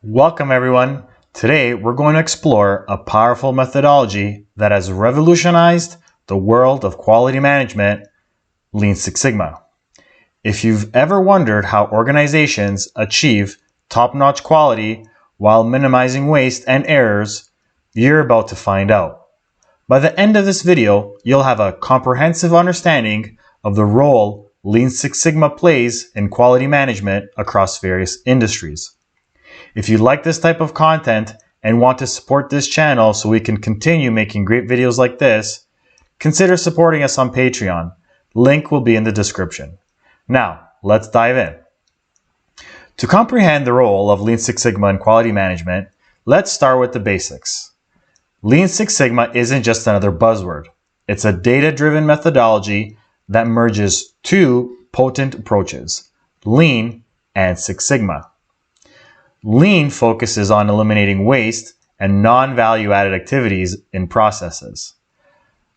Welcome everyone. Today we're going to explore a powerful methodology that has revolutionized the world of quality management, Lean Six Sigma. If you've ever wondered how organizations achieve top-notch quality while minimizing waste and errors, you're about to find out. By the end of this video, you'll have a comprehensive understanding of the role Lean Six Sigma plays in quality management across various industries. If you like this type of content and want to support this channel so we can continue making great videos like this, consider supporting us on Patreon. Link will be in the description. Now, let's dive in. To comprehend the role of Lean Six Sigma in quality management, let's start with the basics. Lean Six Sigma isn't just another buzzword. It's a data-driven methodology that merges two potent approaches, Lean and Six Sigma. Lean focuses on eliminating waste and non-value-added activities in processes.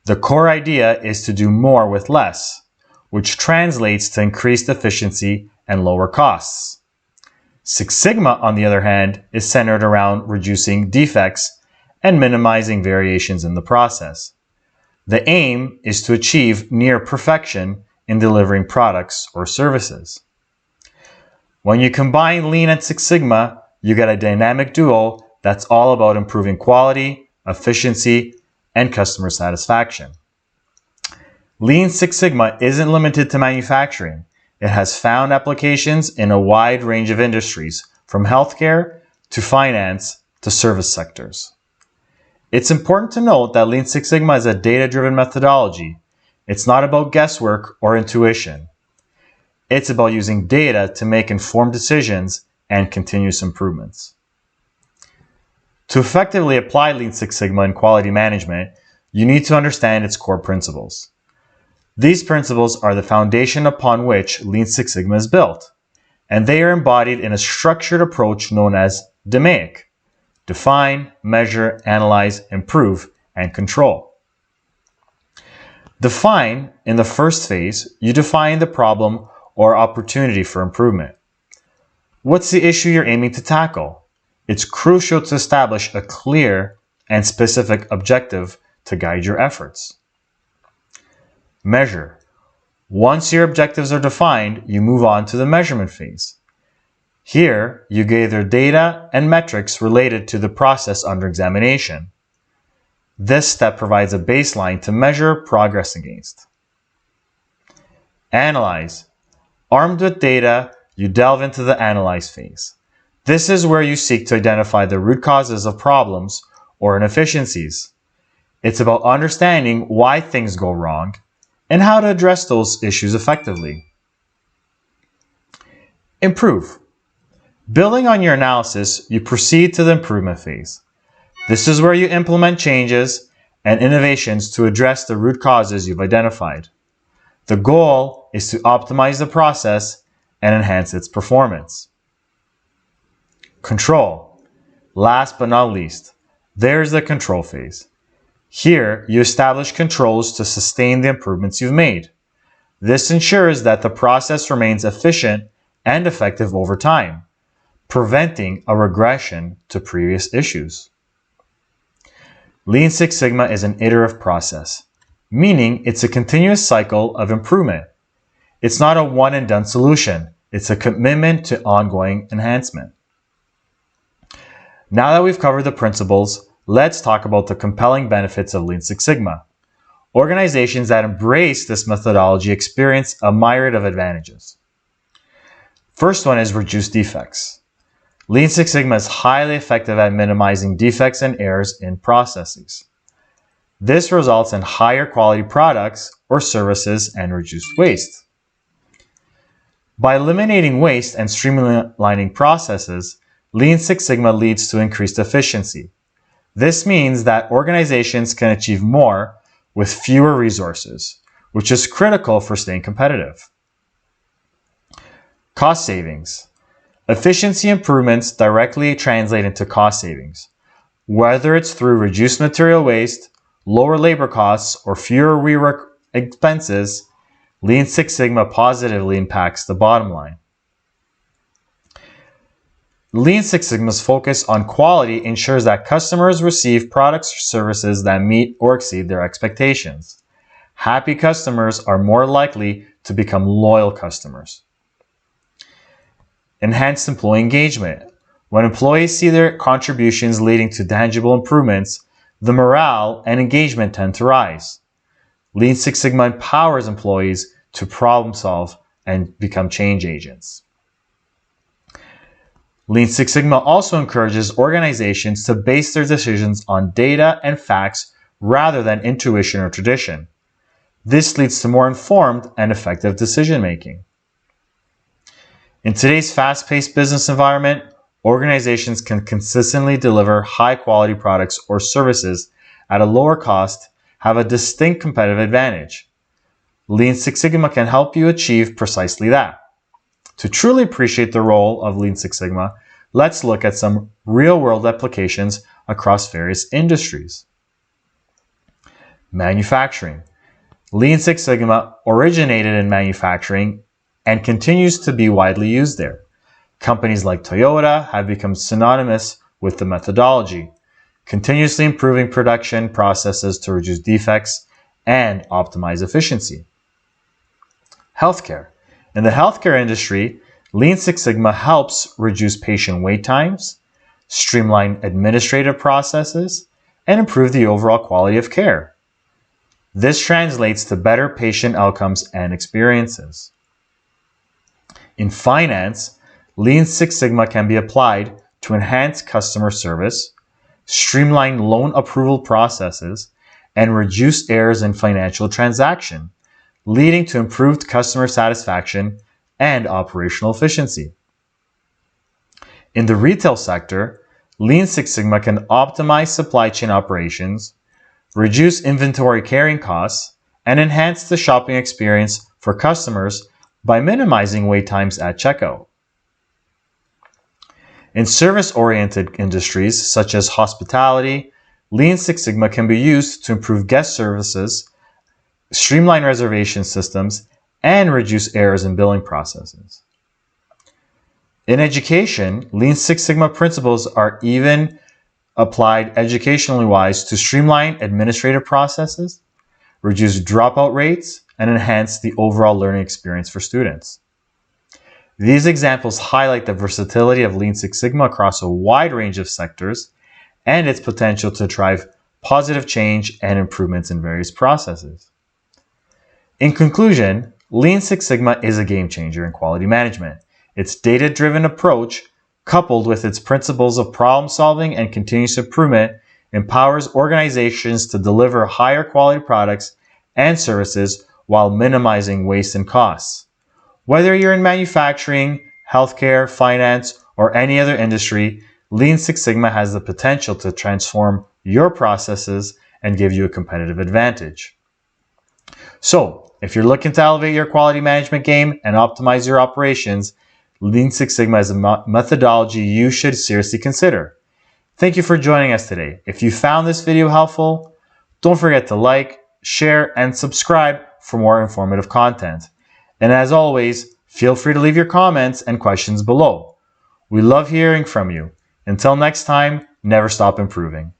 The core idea is to do more with less, which translates to increased efficiency and lower costs. Six Sigma, on the other hand, is centered around reducing defects and minimizing variations in the process. The aim is to achieve near perfection in delivering products or services. When you combine Lean and Six Sigma, you get a dynamic duo that's all about improving quality, efficiency, and customer satisfaction. Lean Six Sigma isn't limited to manufacturing. It has found applications in a wide range of industries, from healthcare to finance to service sectors. It's important to note that Lean Six Sigma is a data-driven methodology. It's not about guesswork or intuition. It's about using data to make informed decisions and continuous improvements. To effectively apply Lean Six Sigma in quality management, you need to understand its core principles. These principles are the foundation upon which Lean Six Sigma is built, and they are embodied in a structured approach known as DMAIC: define, measure, analyze, improve, and control. Define, in the first phase, you define the problem or opportunity for improvement. What's the issue you're aiming to tackle? It's crucial to establish a clear and specific objective to guide your efforts. Measure. Once your objectives are defined, you move on to the measurement phase. Here, you gather data and metrics related to the process under examination. This step provides a baseline to measure progress against. Analyze. Armed with data, you delve into the analyze phase. This is where you seek to identify the root causes of problems or inefficiencies. It's about understanding why things go wrong and how to address those issues effectively. Improve. Building on your analysis, you proceed to the improvement phase. This is where you implement changes and innovations to address the root causes you've identified. The goal is to optimize the process and enhance its performance. Control. Last but not least, there's the control phase. Here, you establish controls to sustain the improvements you've made. This ensures that the process remains efficient and effective over time, preventing a regression to previous issues. Lean Six Sigma is an iterative process, meaning it's a continuous cycle of improvement. It's not a one-and-done solution. It's a commitment to ongoing enhancement. Now that we've covered the principles, let's talk about the compelling benefits of Lean Six Sigma. Organizations that embrace this methodology experience a myriad of advantages. First one is reduce defects. Lean Six Sigma is highly effective at minimizing defects and errors in processes. This results in higher quality products or services and reduced waste. By eliminating waste and streamlining processes, Lean Six Sigma leads to increased efficiency. This means that organizations can achieve more with fewer resources, which is critical for staying competitive. Cost savings. Efficiency improvements directly translate into cost savings. Whether it's through reduced material waste, lower labor costs, or fewer rework expenses, Lean Six Sigma positively impacts the bottom line. Lean Six Sigma's focus on quality ensures that customers receive products or services that meet or exceed their expectations. Happy customers are more likely to become loyal customers. Enhanced employee engagement. When employees see their contributions leading to tangible improvements, the morale and engagement tend to rise. Lean Six Sigma empowers employees to problem solve and become change agents. Lean Six Sigma also encourages organizations to base their decisions on data and facts rather than intuition or tradition. This leads to more informed and effective decision making. In today's fast-paced business environment, organizations can consistently deliver high-quality products or services at a lower cost, have a distinct competitive advantage. Lean Six Sigma can help you achieve precisely that. To truly appreciate the role of Lean Six Sigma, let's look at some real-world applications across various industries. Manufacturing. Lean Six Sigma originated in manufacturing and continues to be widely used there. Companies like Toyota have become synonymous with the methodology, continuously improving production processes to reduce defects and optimize efficiency. Healthcare. In the healthcare industry, Lean Six Sigma helps reduce patient wait times, streamline administrative processes, and improve the overall quality of care. This translates to better patient outcomes and experiences. In finance, Lean Six Sigma can be applied to enhance customer service, streamline loan approval processes, and reduce errors in financial transactions, leading to improved customer satisfaction and operational efficiency. In the retail sector, Lean Six Sigma can optimize supply chain operations, reduce inventory carrying costs, and enhance the shopping experience for customers by minimizing wait times at checkout. In service-oriented industries such as hospitality, Lean Six Sigma can be used to improve guest services, streamline reservation systems, and reduce errors in billing processes. In education, Lean Six Sigma principles are even applied educationally wise to streamline administrative processes, reduce dropout rates, and enhance the overall learning experience for students. These examples highlight the versatility of Lean Six Sigma across a wide range of sectors and its potential to drive positive change and improvements in various processes. In conclusion, Lean Six Sigma is a game changer in quality management. Its data-driven approach, coupled with its principles of problem solving and continuous improvement, empowers organizations to deliver higher quality products and services while minimizing waste and costs. Whether you're in manufacturing, healthcare, finance, or any other industry, Lean Six Sigma has the potential to transform your processes and give you a competitive advantage. So, if you're looking to elevate your quality management game and optimize your operations, Lean Six Sigma is a methodology you should seriously consider. Thank you for joining us today. If you found this video helpful, don't forget to like, share, and subscribe for more informative content. And as always, feel free to leave your comments and questions below. We love hearing from you. Until next time, never stop improving.